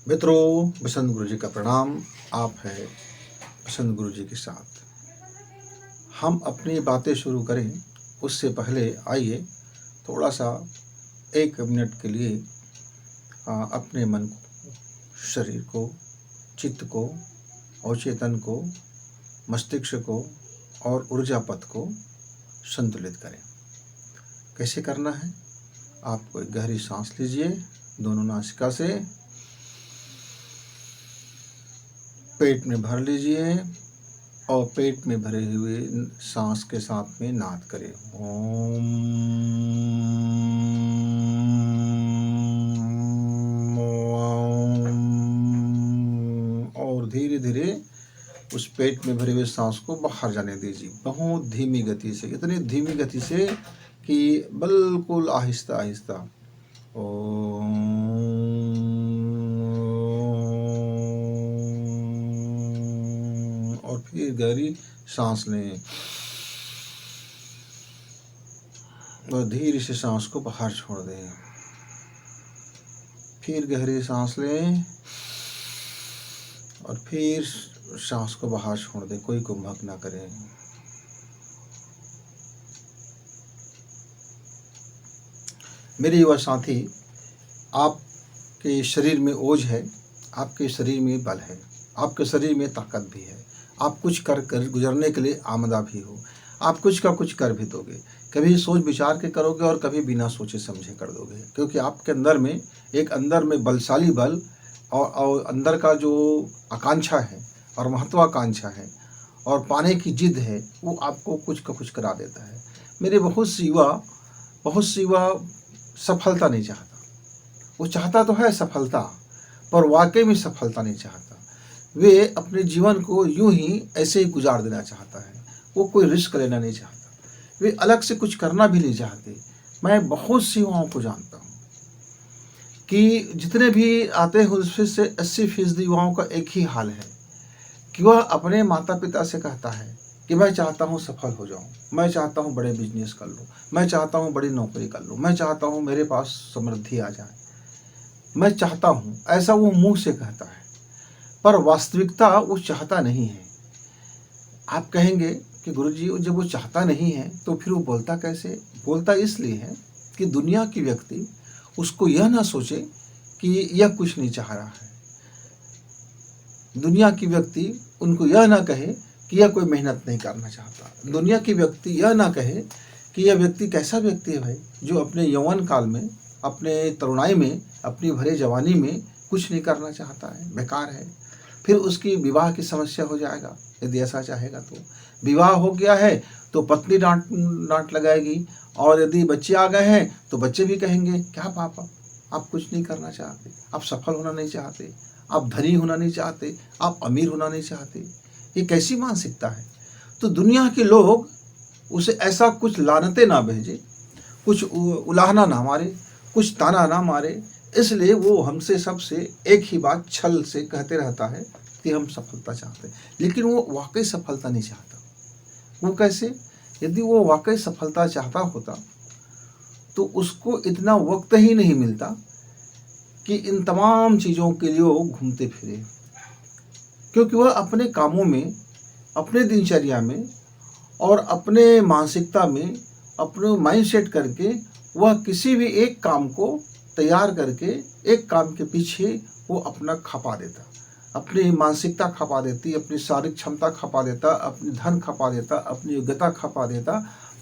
मित्रों, बसंत गुरु जी का प्रणाम। आप हैं बसंत गुरु जी के साथ। हम अपनी बातें शुरू करें उससे पहले आइए थोड़ा सा 1 मिनट के लिए अपने मन को, शरीर को, चित्त को, अवचेतन को, मस्तिष्क को और ऊर्जा पथ को संतुलित करें। कैसे करना है? आप एक गहरी सांस लीजिए दोनों नासिका से, पेट में भर लीजिए और पेट में भरे हुए सांस के साथ में नाद करें ओम। और धीरे धीरे उस पेट में भरे हुए सांस को बाहर जाने दीजिए, बहुत धीमी गति से, इतनी धीमी गति से कि बिल्कुल आहिस्ता आहिस्ता। और फिर गहरी सांस लें और धीरे से सांस को बाहर छोड़ दें। फिर गहरी सांस लें और फिर सांस को बाहर छोड़ दें। कोई कुंभक ना करें। मेरे युवा साथी, आपके शरीर में ओज है, आपके शरीर में बल है, आपके शरीर में ताकत भी है। आप कुछ कर गुजरने के लिए आमदा भी हो। आप कुछ का कुछ कर भी दोगे, कभी सोच विचार के करोगे और कभी बिना सोचे समझे कर दोगे, क्योंकि आपके अंदर में बलशाली बल और अंदर का जो आकांक्षा है और महत्वाकांक्षा है और पाने की जिद है, वो आपको कुछ का कुछ करा देता है। मेरे बहुत से युवा सफलता नहीं चाहता। वो चाहता तो है सफलता, पर वाकई में सफलता नहीं चाहता। वे अपने जीवन को यूं ही ऐसे ही गुजार देना चाहता है। वो कोई रिस्क लेना नहीं चाहता। वे अलग से कुछ करना भी नहीं चाहते। मैं बहुत सी युवाओं को जानता हूँ कि जितने भी आते हैं उसमें से 80% युवाओं का एक ही हाल है कि वह अपने माता पिता से कहता है कि मैं चाहता हूँ सफल हो जाऊँ, मैं चाहता हूँ बड़े बिजनेस कर लूँ, मैं चाहता हूँ बड़ी नौकरी कर लूँ, मैं चाहता हूँ मेरे पास समृद्धि आ जाए, मैं चाहता हूँ। ऐसा वो मुंह से कहता है, पर वास्तविकता वो चाहता नहीं है। आप कहेंगे कि गुरुजी, जब वो चाहता नहीं है तो फिर वो बोलता कैसे? बोलता इसलिए है कि दुनिया की व्यक्ति उसको यह ना सोचे कि यह कुछ नहीं चाह रहा है। दुनिया की व्यक्ति उनको यह ना कहे कि यह कोई मेहनत नहीं करना चाहता। दुनिया की व्यक्ति यह ना कहे कि यह व्यक्ति कैसा व्यक्ति है भाई, जो अपने यौवन काल में, अपने तरुणाई में, अपनी भरे जवानी में कुछ नहीं करना चाहता है, बेकार है। फिर उसकी विवाह की समस्या हो जाएगा यदि ऐसा चाहेगा तो। विवाह हो गया है तो पत्नी डांट लगाएगी, और यदि बच्चे आ गए हैं तो बच्चे भी कहेंगे, क्या पापा आप कुछ नहीं करना चाहते, आप सफल होना नहीं चाहते, आप धनी होना नहीं चाहते, आप अमीर होना नहीं चाहते। ये कैसी मानसिकता है? तो दुनिया के लोग उसे ऐसा कुछ लानते ना भेजे, कुछ उलाहना ना मारे, कुछ ताना ना मारे, इसलिए वो हमसे सबसे एक ही बात छल से कहते रहता है कि हम सफलता चाहते हैं। लेकिन वो वाकई सफलता नहीं चाहता। वो कैसे? यदि वो वाकई सफलता चाहता होता तो उसको इतना वक्त ही नहीं मिलता कि इन तमाम चीज़ों के लिए वो घूमते फिरे, क्योंकि वह अपने कामों में, अपने दिनचर्या में और अपने मानसिकता में अपने माइंड सेट करके वह किसी भी एक काम को तैयार करके एक काम के पीछे वो अपना खपा देता, अपनी मानसिकता खपा देती, अपनी शारीरिक क्षमता खपा देता, अपनी धन खपा देता, अपनी योग्यता खपा देता,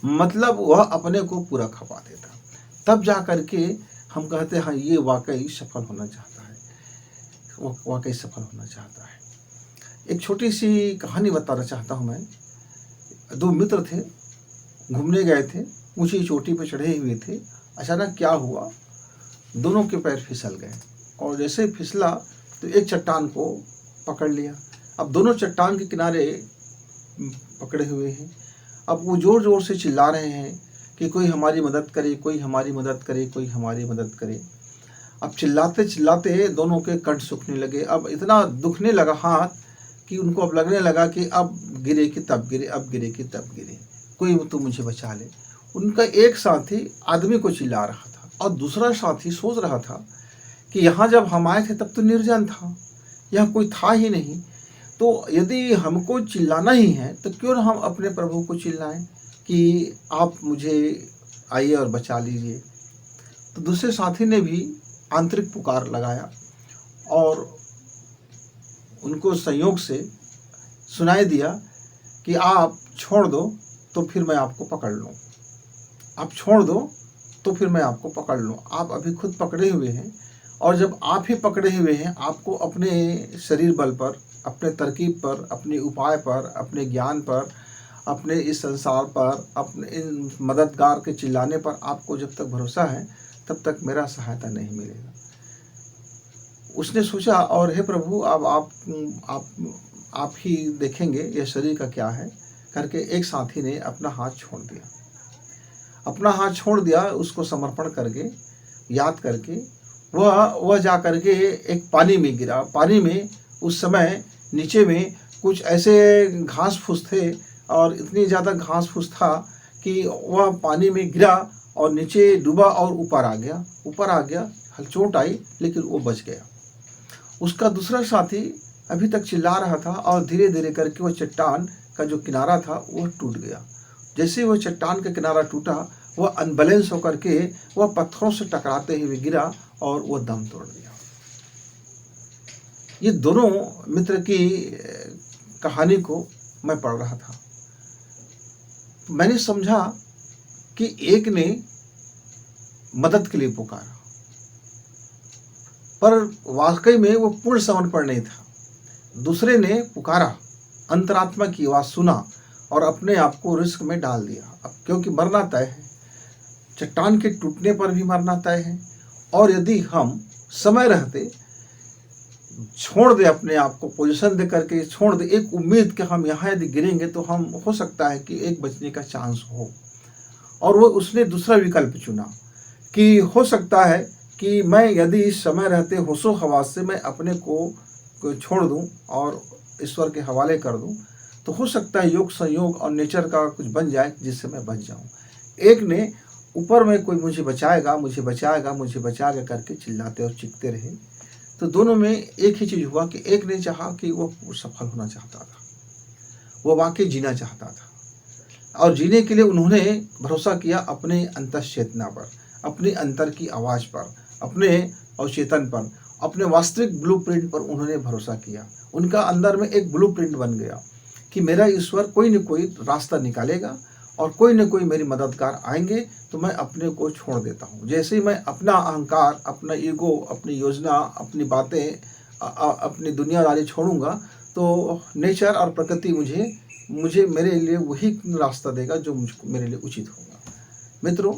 मतलब वह अपने को पूरा खपा देता। तब जा करके हम कहते हैं हाँ, ये वाकई सफल होना चाहता है, वो वाकई सफल होना चाहता है। एक छोटी सी कहानी बताना चाहता हूँ मैं। 2 मित्र थे, घूमने गए थे, ऊंची चोटी पर चढ़े हुए थे। अचानक क्या हुआ, दोनों के पैर फिसल गए, और जैसे फिसला तो एक चट्टान को पकड़ लिया। अब दोनों चट्टान के किनारे पकड़े हुए हैं। अब वो जोर जोर से चिल्ला रहे हैं कि कोई हमारी मदद करे, कोई हमारी मदद करे, कोई हमारी मदद करे। अब चिल्लाते चिल्लाते दोनों के कंठ सूखने लगे। अब इतना दुखने लगा हाथ कि उनको अब लगने लगा कि अब गिरे कि तब गिरे, अब गिरे कि तब गिरे, कोई तो मुझे बचा ले। उनका एक साथी आदमी को चिल्ला रहा था और दूसरा साथी सोच रहा था कि यहाँ जब हम आए थे तब तो निर्जन था, यहाँ कोई था ही नहीं। तो यदि हमको चिल्लाना ही है तो क्यों ना हम अपने प्रभु को चिल्लाएं कि आप मुझे आइए और बचा लीजिए। तो दूसरे साथी ने भी आंतरिक पुकार लगाया और उनको संयोग से सुनाई दिया कि आप छोड़ दो तो फिर मैं आपको पकड़ लूँ, आप छोड़ दो तो फिर मैं आपको पकड़ लूँ। आप अभी खुद पकड़े हुए हैं, और जब आप ही पकड़े हुए हैं, आपको अपने शरीर बल पर, अपने तरकीब पर, अपने उपाय पर, अपने ज्ञान पर, अपने इस संसार पर, अपने इन मददगार के चिल्लाने पर आपको जब तक भरोसा है तब तक मेरा सहायता नहीं मिलेगा। उसने सोचा, और हे प्रभु अब आप ही देखेंगे यह शरीर का क्या है करके एक साथी ने अपना हाथ छोड़ दिया। अपना हाथ छोड़ दिया, उसको समर्पण करके, याद करके वह जा करके एक पानी में गिरा। पानी में उस समय नीचे में कुछ ऐसे घास फूस थे, और इतनी ज़्यादा घास फूस था कि वह पानी में गिरा और नीचे डूबा और ऊपर आ गया। चोट आई लेकिन वो बच गया। उसका दूसरा साथी अभी तक चिल्ला रहा था, और धीरे धीरे करके वह चट्टान का जो किनारा था वह टूट गया। जैसे वह चट्टान का किनारा टूटा, वह अनबैलेंस होकर के वह पत्थरों से टकराते हुए गिरा और वह दम तोड़ दिया। ये दोनों मित्र की कहानी को मैं पढ़ रहा था। मैंने समझा कि एक ने मदद के लिए पुकारा, पर वाकई में वो पूर्ण समर्पण नहीं था। दूसरे ने पुकारा, अंतरात्मा की आवाज़ सुना और अपने आप को रिस्क में डाल दिया। अब क्योंकि मरना तय है, चट्टान के टूटने पर भी मरना तय है, और यदि हम समय रहते छोड़ दे, अपने आप को पोजीशन दे करके छोड़ दे, एक उम्मीद कि हम यहाँ यदि गिरेंगे तो हम हो सकता है कि एक बचने का चांस हो, और वो उसने दूसरा विकल्प चुना कि हो सकता है कि मैं यदि इस समय रहते होशो हवास से मैं अपने को छोड़ दूं और ईश्वर के हवाले कर दूं, तो हो सकता है योग संयोग और नेचर का कुछ बन जाए जिससे मैं बच जाऊं। एक ने ऊपर में कोई मुझे बचाएगा करके चिल्लाते और चीखते रहे। तो दोनों में एक ही चीज़ हुआ कि एक ने चाहा कि वो सफल होना चाहता था, वो वाकई जीना चाहता था, और जीने के लिए उन्होंने भरोसा किया अपने अंतश्चेतना पर, अपने अंतर की आवाज़ पर, अपने अवचेतन पर, अपने वास्तविक ब्लूप्रिंट पर उन्होंने भरोसा किया। उनका अंदर में एक ब्लूप्रिंट बन गया कि मेरा ईश्वर कोई न कोई रास्ता निकालेगा और कोई न कोई मेरी मददगार आएंगे, तो मैं अपने को छोड़ देता हूँ। जैसे ही मैं अपना अहंकार, अपना ईगो, अपनी योजना, अपनी बातें, अपनी दुनियादारी छोड़ूंगा, तो नेचर और प्रकृति मुझे मेरे लिए वही रास्ता देगा जो मुझको मेरे लिए उचित होगा। मित्रों,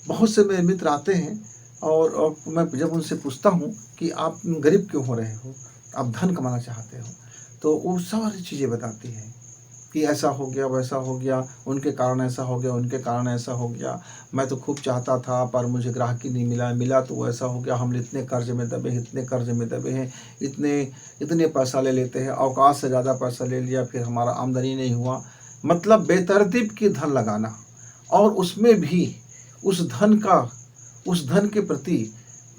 बहुत से मेरे मित्र आते हैं और मैं जब उनसे पूछता हूँ कि आप गरीब क्यों हो रहे हो, आप धन कमाना चाहते हो, तो वो सारी चीज़ें बताती हैं कि ऐसा हो गया, वैसा हो गया, उनके कारण ऐसा हो गया, उनके कारण ऐसा हो गया, मैं तो खूब चाहता था पर मुझे ग्राहक ही नहीं मिला तो ऐसा हो गया, हम इतने कर्ज में दबे हैं, इतने पैसा ले लेते हैं, औकात से ज़्यादा पैसा ले लिया, फिर हमारा आमदनी नहीं हुआ। मतलब बेतरतीब की धन लगाना, और उसमें भी उस धन के प्रति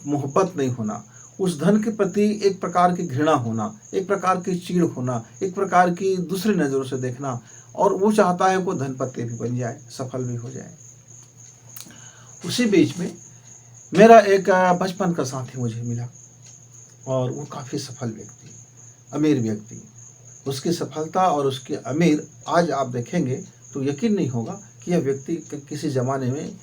मोहब्बत नहीं होना, उस धन के प्रति एक प्रकार की घृणा होना, एक प्रकार की चीड़ होना, एक प्रकार की दूसरी नज़रों से देखना, और वो चाहता है वो धनपति भी बन जाए, सफल भी हो जाए। उसी बीच में मेरा एक बचपन का साथी मुझे मिला, और वो काफ़ी सफल व्यक्ति, अमीर व्यक्ति। उसकी सफलता और उसके अमीर आज आप देखेंगे तो यकीन नहीं होगा कि यह व्यक्ति किसी ज़माने में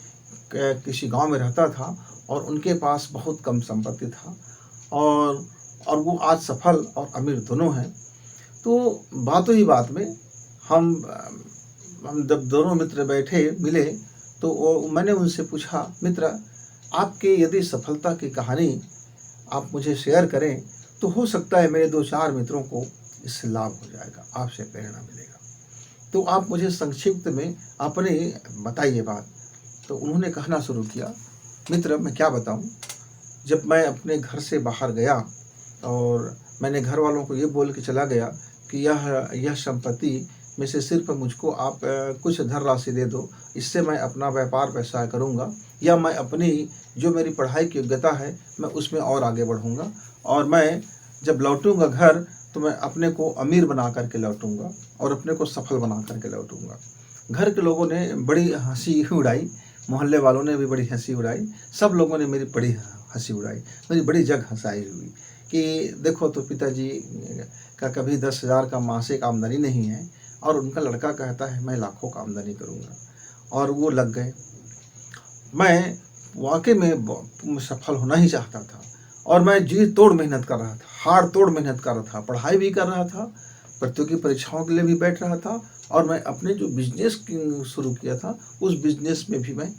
किसी गांव में रहता था और उनके पास बहुत कम संपत्ति था, और वो आज सफल और अमीर दोनों हैं। तो बातों ही बात में हम जब दोनों मित्र बैठे मिले, तो मैंने उनसे पूछा, मित्र आपके यदि सफलता की कहानी आप मुझे शेयर करें तो हो सकता है मेरे 2-4 मित्रों को इससे लाभ हो जाएगा, आपसे प्रेरणा मिलेगा, तो आप मुझे संक्षिप्त में अपने बताइए बात। तो उन्होंने कहना शुरू किया, मित्र मैं क्या बताऊं, जब मैं अपने घर से बाहर गया और मैंने घर वालों को ये बोल के चला गया कि यह संपत्ति में से सिर्फ मुझको आप कुछ धनराशि दे दो, इससे मैं अपना व्यापार व्यवसाय करूंगा, या मैं अपनी जो मेरी पढ़ाई की योग्यता है मैं उसमें और आगे बढ़ूँगा, और मैं जब लौटूँगा घर तो मैं अपने को अमीर बना करके लौटूँगा और अपने को सफल बना करके लौटूँगा। घर के लोगों ने बड़ी हँसी उड़ाई, मोहल्ले वालों ने भी बड़ी हँसी उड़ाई, सब लोगों ने मेरी बड़ी हँसी उड़ाई, मेरी बड़ी जग हँसाई हुई कि देखो तो पिताजी का कभी 10,000 का मासिक आमदनी नहीं है और उनका लड़का कहता है मैं लाखों का आमदनी करूँगा, और वो लग गए। मैं वाकई में सफल होना ही चाहता था और मैं जी तोड़ मेहनत कर रहा था, हाड़ तोड़ मेहनत कर रहा था, पढ़ाई भी कर रहा था, प्रतियोगी परीक्षाओं के लिए भी बैठ रहा था, और मैं अपने जो बिजनेस शुरू किया था उस बिजनेस में भी मैं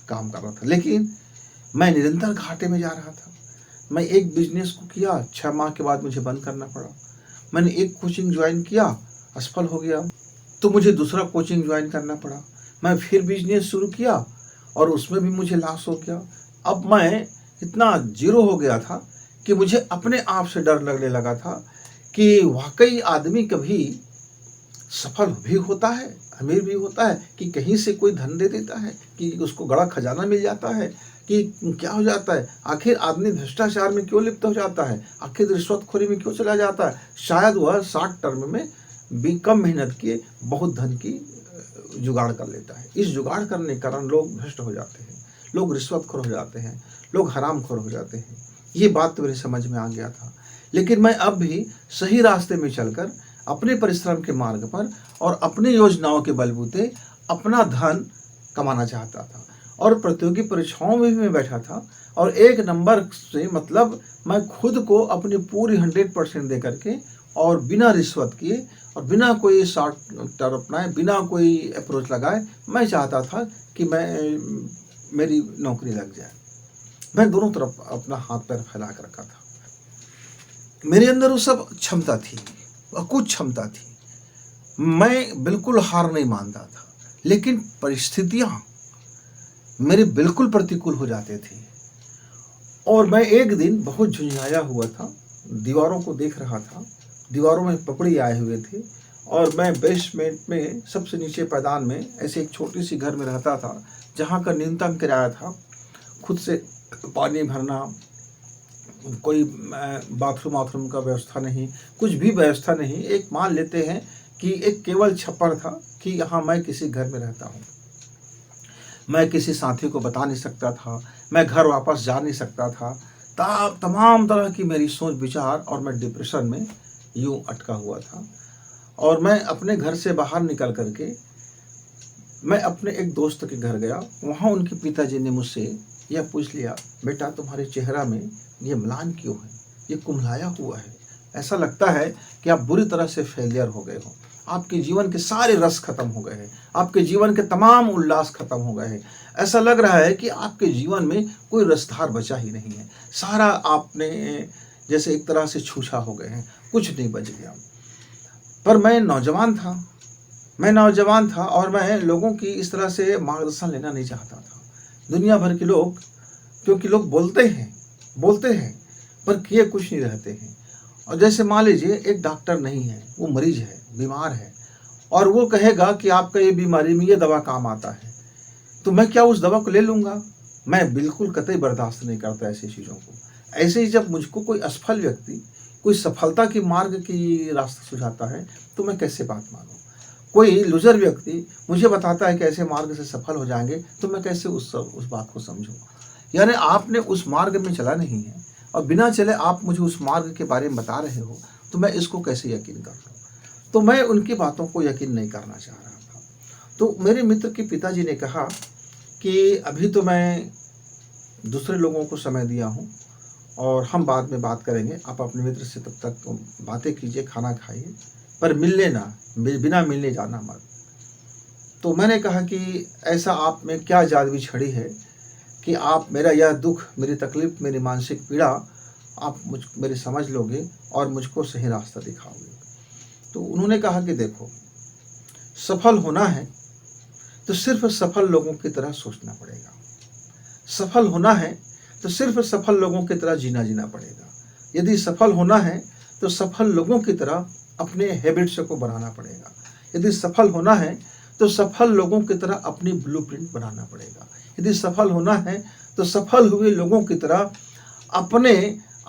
काम कर रहा था। लेकिन मैं निरंतर घाटे में जा रहा था। मैं एक बिजनेस को किया, 6 माह के बाद मुझे बंद करना पड़ा। मैंने एक कोचिंग ज्वाइन किया, असफल हो गया, तो मुझे दूसरा कोचिंग ज्वाइन करना पड़ा। मैं फिर बिजनेस शुरू किया और उसमें भी मुझे लॉस हो गया। अब मैं इतना जीरो हो गया था कि मुझे अपने आप से डर लगने लगा था कि वाकई आदमी कभी सफल भी होता है, अमीर भी होता है, कि कहीं से कोई धन दे देता है, कि उसको बड़ा खजाना मिल जाता है, कि क्या हो जाता है, आखिर आदमी भ्रष्टाचार में क्यों लिप्त हो जाता है, आखिर रिश्वतखोरी में क्यों चला जाता है। शायद वह 60 टर्म में भी कम मेहनत किए बहुत धन की जुगाड़ कर लेता है। इस जुगाड़ करने के कारण लोग भ्रष्ट हो जाते हैं, लोग रिश्वतखोर हो जाते हैं, लोग हरामखोर हो जाते हैं। ये बात तो मेरे समझ में आ गया था। लेकिन मैं अब भी सही रास्ते में चलकर अपने परिश्रम के मार्ग पर और अपनी योजनाओं के बलबूते अपना धन कमाना चाहता था, और प्रतियोगी परीक्षाओं में भी मैं बैठा था, और एक नंबर से मतलब मैं खुद को अपनी पूरी 100% दे करके और बिना रिश्वत किए और बिना कोई शॉर्ट टर्म अपनाए, बिना कोई अप्रोच लगाए, मैं चाहता था कि मेरी नौकरी लग जाए। मैं दोनों तरफ अपना हाथ पैर फैला कर रखा था। मेरे अंदर वो सब क्षमता थी, अकुत क्षमता थी। मैं बिल्कुल हार नहीं मानता था, लेकिन परिस्थितियां मेरे बिल्कुल प्रतिकूल हो जाते थे, और मैं एक दिन बहुत झुंझाया हुआ था, दीवारों को देख रहा था, दीवारों में पपड़ी आए हुए थे, और मैं बेसमेंट में सबसे नीचे पैदान में ऐसे एक छोटी सी घर में रहता था, जहाँ का न्यूनतम किराया था, खुद से पानी भरना, कोई बाथरूम का व्यवस्था नहीं, कुछ भी व्यवस्था नहीं। एक मान लेते हैं कि एक केवल छप्पर था कि यहाँ मैं किसी घर में रहता हूँ। मैं किसी साथी को बता नहीं सकता था, मैं घर वापस जा नहीं सकता था। तमाम तरह की मेरी सोच विचार, और मैं डिप्रेशन में यूं अटका हुआ था। और मैं अपने घर से बाहर निकल करके मैं अपने एक दोस्त के घर गया। वहाँ उनके पिताजी ने मुझसे यह पूछ लिया, बेटा तुम्हारे चेहरा में ये म्लान क्यों है, ये कुम्हलाया हुआ है, ऐसा लगता है कि आप बुरी तरह से फेलियर हो गए हो, आपके जीवन के सारे रस खत्म हो गए हैं, आपके जीवन के तमाम उल्लास खत्म हो गए हैं, ऐसा लग रहा है कि आपके जीवन में कोई रसधार बचा ही नहीं है, सारा आपने जैसे एक तरह से छूछा हो गए हैं, कुछ नहीं बच गया। पर मैं नौजवान था और मैं लोगों की इस तरह से मार्गदर्शन लेना नहीं चाहता था। दुनिया भर के लोग, क्योंकि लोग बोलते हैं पर किए कुछ नहीं रहते हैं। और जैसे मान लीजिए एक डॉक्टर नहीं है, वो मरीज है, बीमार है, और वो कहेगा कि आपका ये बीमारी में ये दवा काम आता है, तो मैं क्या उस दवा को ले लूँगा? मैं बिल्कुल कतई बर्दाश्त नहीं करता ऐसी चीज़ों को। ऐसे ही जब मुझको कोई असफल व्यक्ति कोई सफलता की मार्ग की रास्ता सुझाता है तो मैं कैसे बात मानूं? कोई लूजर व्यक्ति मुझे बताता है कि ऐसे मार्ग से सफल हो जाएंगे तो मैं कैसे उस बात को समझूं? यानी आपने उस मार्ग में चला नहीं है और बिना चले आप मुझे उस मार्ग के बारे में बता रहे हो, तो मैं इसको कैसे यकीन कर लूँ? तो मैं उनकी बातों को यकीन नहीं करना चाह रहा था। तो मेरे मित्र के पिताजी ने कहा कि अभी तो मैं दूसरे लोगों को समय दिया हूँ और हम बाद में बात करेंगे, आप अपने मित्र से तब तक बातें कीजिए, खाना खाइए, पर मिलने ना, बिना मिलने जाना मत। तो मैंने कहा कि ऐसा आप में क्या जादुई छड़ी है कि आप मेरा यह दुख, मेरी तकलीफ, मेरी मानसिक पीड़ा आप मेरी समझ लोगे और मुझको सही रास्ता दिखाओगे। तो उन्होंने कहा कि देखो, सफल होना है तो सिर्फ सफल लोगों की तरह सोचना पड़ेगा, सफल होना है तो सिर्फ सफल लोगों की तरह जीना पड़ेगा। यदि सफल होना है तो सफल लोगों की तरह अपने हैबिट्स को बनाना पड़ेगा। यदि सफल होना है तो तो सफल लोगों की तरह अपनी ब्लूप्रिंट बनाना पड़ेगा। यदि सफल होना है तो सफल हुए लोगों की तरह अपने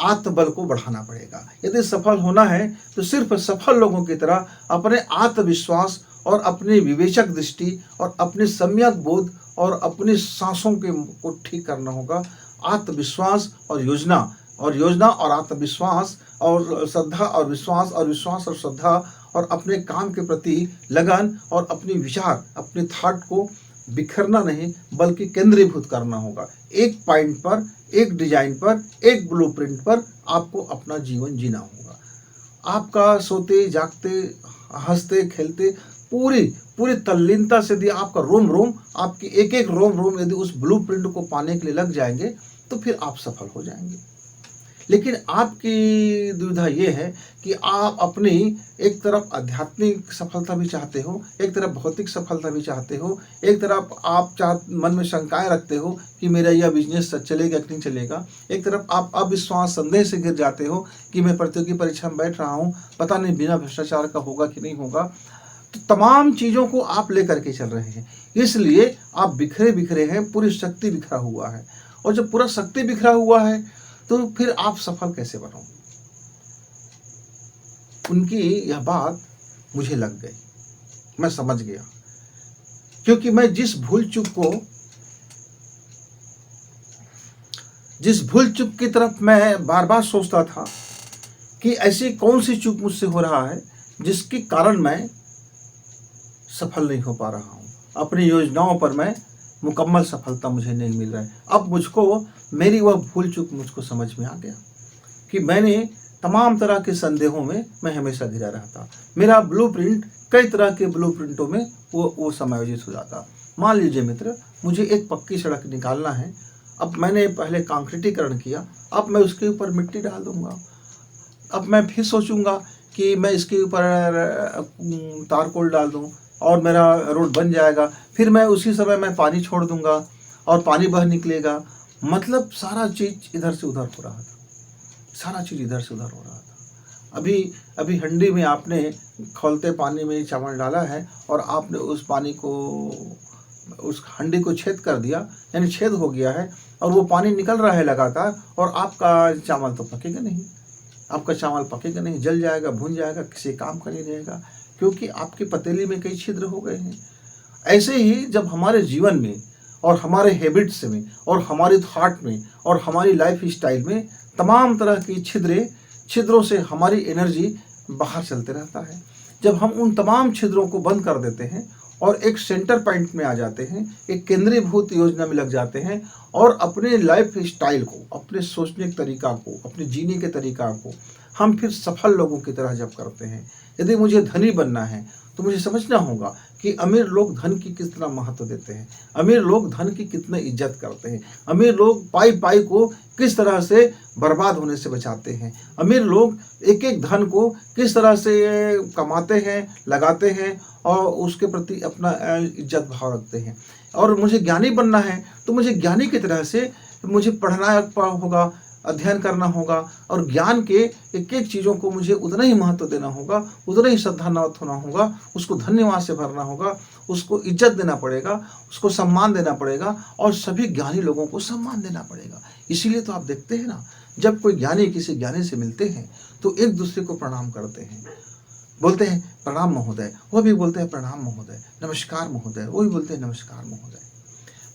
आत्मबल को बढ़ाना पड़ेगा। यदि सफल होना है तो सिर्फ सफल लोगों की तरह अपने आत्मविश्वास और अपनी विवेचक दृष्टि और अपनी सम्यक बोध और अपनी सांसों के को ठीक करना होगा। आत्मविश्वास और योजना और आत्मविश्वास और श्रद्धा और विश्वास और श्रद्धा और अपने काम के प्रति लगन और अपनी विचार, अपने थॉट को बिखरना नहीं बल्कि केंद्रीभूत करना होगा। एक पॉइंट पर, एक डिजाइन पर, एक ब्लूप्रिंट पर आपको अपना जीवन जीना होगा। आपका सोते जागते हंसते खेलते पूरी तल्लीनता से यदि आपका रोम रोम, आपकी एक एक रोम रोम यदि उस ब्लूप्रिंट को पाने के लिए लग जाएंगे तो फिर आप सफल हो जाएंगे। लेकिन आपकी दुविधा ये है कि आप अपनी एक तरफ आध्यात्मिक सफलता भी चाहते हो, एक तरफ भौतिक सफलता भी चाहते हो, एक तरफ आप मन में शंकाएं रखते हो कि मेरा यह बिजनेस चलेगा कि नहीं चलेगा, एक तरफ आप अविश्वास संदेह से घिर जाते हो कि मैं प्रतियोगी परीक्षा में बैठ रहा हूँ, पता नहीं बिना भ्रष्टाचार का होगा कि नहीं होगा। तो तमाम चीज़ों को आप लेकर के चल रहे हैं, इसलिए आप बिखरे बिखरे हैं, पूरी शक्ति बिखरा हुआ है। और जब पूरा शक्ति बिखरा हुआ है तो फिर आप सफल कैसे बनोगे? उनकी यह बात मुझे लग गई, मैं समझ गया, क्योंकि मैं जिस भूल चूक की तरफ मैं बार बार सोचता था कि ऐसी कौन सी चूक मुझसे हो रहा है जिसके कारण मैं सफल नहीं हो पा रहा हूँ, अपनी योजनाओं पर मैं मुकम्मल सफलता मुझे नहीं मिल रहा है। अब मुझको मेरी वह भूल चूक मुझको समझ में आ गया कि मैंने तमाम तरह के संदेहों में मैं हमेशा घिरा रहता। मेरा ब्लूप्रिंट कई तरह के ब्लूप्रिंटों में वो समायोजित हो जाता। मान लीजिए मित्र, मुझे एक पक्की सड़क निकालना है, अब मैंने पहले कंक्रीटीकरण किया, अब मैं उसके ऊपर मिट्टी डाल दूंगा, अब मैं फिर सोचूंगा कि मैं इसके ऊपर तारकोल डाल दूं और मेरा रोड बन जाएगा, फिर मैं उसी समय मैं पानी छोड़ दूंगा और पानी बह निकलेगा। मतलब सारा चीज इधर से उधर हो रहा था, सारा चीज इधर से उधर हो रहा था। अभी हंडी में आपने खौलते पानी में चावल डाला है और आपने उस पानी को, उस हंडी को छेद कर दिया, यानी छेद हो गया है और वो पानी निकल रहा है लगातार, और आपका चावल तो पकेगा नहीं, आपका चावल पकेगा नहीं, जल जाएगा, भुन जाएगा, किसी काम का नहीं रहेगा, क्योंकि आपकी पतीली में कई छिद्र हो गए हैं। ऐसे ही जब हमारे जीवन में और हमारे हैबिट्स में और हमारी थॉट में और हमारी लाइफ स्टाइल में तमाम तरह की छिद्रों से हमारी एनर्जी बाहर चलते रहता है। जब हम उन तमाम छिद्रों को बंद कर देते हैं और एक सेंटर पॉइंट में आ जाते हैं, एक केंद्रीभूत योजना में लग जाते हैं और अपने लाइफ स्टाइल को, अपने सोचने के तरीका को, अपने जीने के तरीका को हम फिर सफल लोगों की तरह जब करते हैं। यदि मुझे धनी बनना है तो मुझे समझना होगा कि अमीर लोग धन की कितना महत्व देते हैं, अमीर लोग धन की कितना इज्जत करते हैं, अमीर लोग पाई पाई को किस तरह से बर्बाद होने से बचाते हैं, अमीर लोग एक एक धन को किस तरह से कमाते हैं, लगाते हैं और उसके प्रति अपना इज्जत भाव रखते हैं। और मुझे ज्ञानी बनना है तो मुझे ज्ञानी की तरह से मुझे पढ़ना होगा, अध्ययन करना होगा और ज्ञान के एक एक चीज़ों को मुझे उतना ही महत्व देना होगा, उतना ही श्रद्धान्वित होना होगा, उसको धन्यवाद से भरना होगा, उसको इज्जत देना पड़ेगा, उसको सम्मान देना पड़ेगा और सभी ज्ञानी लोगों को सम्मान देना पड़ेगा। इसीलिए तो आप देखते हैं ना, जब कोई ज्ञानी किसी ज्ञानी से मिलते हैं तो एक दूसरे को प्रणाम करते हैं, बोलते हैं प्रणाम महोदय, वह भी बोलते हैं प्रणाम महोदय, नमस्कार महोदय, वो भी बोलते हैं नमस्कार महोदय।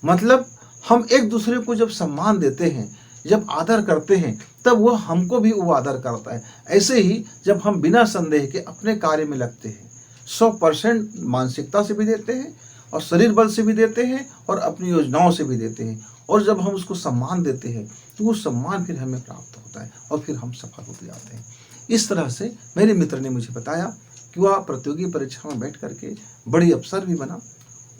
मतलब हम एक दूसरे को जब सम्मान देते हैं, जब आदर करते हैं, तब वह हमको भी वो आदर करता है। ऐसे ही जब हम बिना संदेह के अपने कार्य में लगते हैं, 100% मानसिकता से भी देते हैं और शरीर बल से भी देते हैं और अपनी योजनाओं से भी देते हैं, और जब हम उसको सम्मान देते हैं तो वो सम्मान फिर हमें प्राप्त होता है और फिर हम सफल होते जाते हैं। इस तरह से मेरे मित्र ने मुझे बताया कि वह प्रतियोगी परीक्षा में बैठ करके बड़ी अफसर भी बना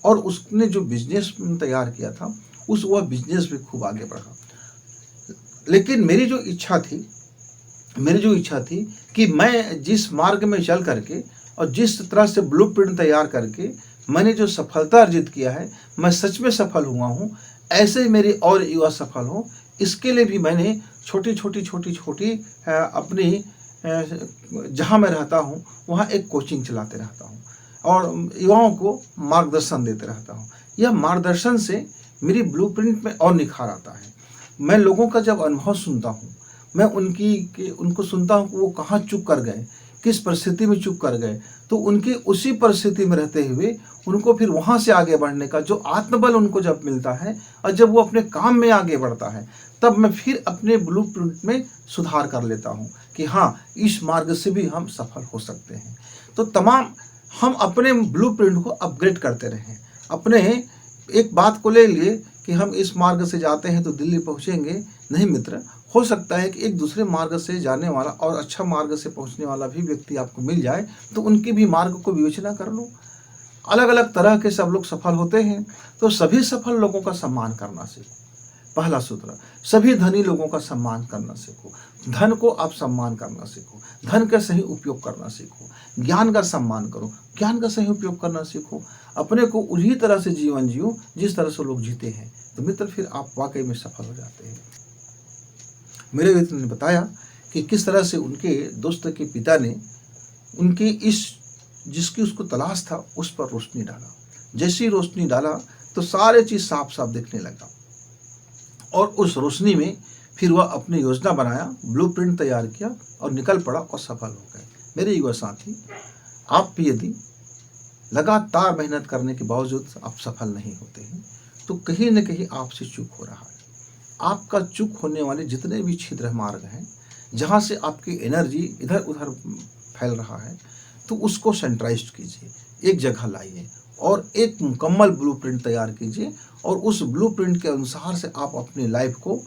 और उसने जो बिजनेस तैयार किया था वह बिजनेस भी खूब आगे बढ़ा। लेकिन मेरी जो इच्छा थी कि मैं जिस मार्ग में चल करके और जिस तरह से ब्लूप्रिंट तैयार करके मैंने जो सफलता अर्जित किया है, मैं सच में सफल हुआ हूँ, ऐसे ही मेरे और युवा सफल हों, इसके लिए भी मैंने छोटी अपनी जहाँ मैं रहता हूँ वहाँ एक कोचिंग चलाते रहता हूँ। और युवाओं को मार्गदर्शन देते रहता हूँ। यह मार्गदर्शन से मेरी ब्लूप्रिंट में और निखार आता है। मैं लोगों का जब अनुभव सुनता हूँ, मैं उनको सुनता हूँ कि वो कहाँ चूक कर गए, किस परिस्थिति में चूक कर गए, तो उनकी उसी परिस्थिति में रहते हुए उनको फिर वहाँ से आगे बढ़ने का जो आत्मबल उनको जब मिलता है और जब वो अपने काम में आगे बढ़ता है, तब मैं फिर अपने ब्लूप्रिंट में सुधार कर लेता हूँ कि हाँ, इस मार्ग से भी हम सफल हो सकते हैं। तो तमाम हम अपने ब्लूप्रिंट को अपग्रेड करते रहें। अपने एक बात को ले लिए कि हम इस मार्ग से जाते हैं तो दिल्ली पहुँचेंगे, नहीं मित्र, हो सकता है कि एक दूसरे मार्ग से जाने वाला और अच्छा मार्ग से पहुँचने वाला भी व्यक्ति आपको मिल जाए, तो उनकी भी मार्ग को विवेचना कर लो। अलग अलग तरह के सब लोग सफल होते हैं, तो सभी सफल लोगों का सम्मान करना सीखो। पहला सूत्र, सभी धनी लोगों का सम्मान करना सीखो। धन को आप सम्मान करना सीखो, धन का सही उपयोग करना सीखो। ज्ञान का सम्मान करो, ज्ञान का सही उपयोग करना सीखो। अपने को उसी तरह से जीवन जियो जिस तरह से लोग जीते हैं, तो मित्र फिर आप वाकई में सफल हो जाते हैं। मेरे मित्र ने बताया कि किस तरह से उनके दोस्त के पिता ने उनके इस जिसकी उसको तलाश था उस पर रोशनी डाला। जैसी रोशनी डाला तो सारे चीज़ साफ साफ दिखने लगा, और उस रोशनी में फिर वह अपनी योजना बनाया, ब्लूप्रिंट तैयार किया और निकल पड़ा और सफल हो गए। मेरे युवा साथी, आप भी यदि लगातार मेहनत करने के बावजूद आप सफल नहीं होते हैं, तो कहीं न कहीं आपसे चूक हो रहा है। आपका चूक होने वाले जितने भी छिद्र मार्ग हैं, जहाँ से आपकी एनर्जी इधर उधर फैल रहा है, तो उसको सेंट्राइज कीजिए, एक जगह लाइए और एक मुकम्मल ब्लूप्रिंट तैयार कीजिए, और उस ब्लूप्रिंट के अनुसार से आप अपनी लाइफ को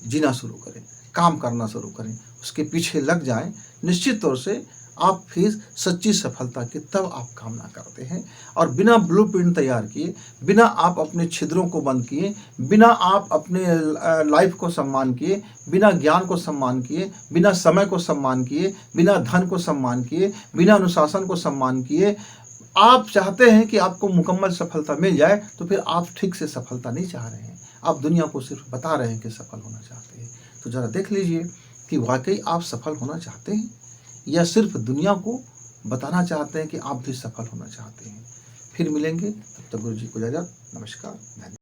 जीना शुरू करें, काम करना शुरू करें, उसके पीछे लग जाएं। निश्चित तौर से आप फिर सच्ची सफलता की तब आप कामना करते हैं। और बिना ब्लूप्रिंट तैयार किए, बिना आप अपने छिद्रों को बंद किए, बिना आप अपने लाइफ को सम्मान किए, बिना ज्ञान को सम्मान किए, बिना समय को सम्मान किए, बिना धन को सम्मान किए, बिना अनुशासन को सम्मान किए, आप चाहते हैं कि आपको मुकम्मल सफलता मिल जाए, तो फिर आप ठीक से सफलता नहीं चाह रहे हैं। आप दुनिया को सिर्फ बता रहे हैं कि सफल होना चाहते हैं। तो ज़रा देख लीजिए कि वाकई आप सफल होना चाहते हैं या सिर्फ दुनिया को बताना चाहते हैं कि आप भी सफल होना चाहते हैं। फिर मिलेंगे, तब तक गुरु जी को इजाज़त। नमस्कार, धन्यवाद।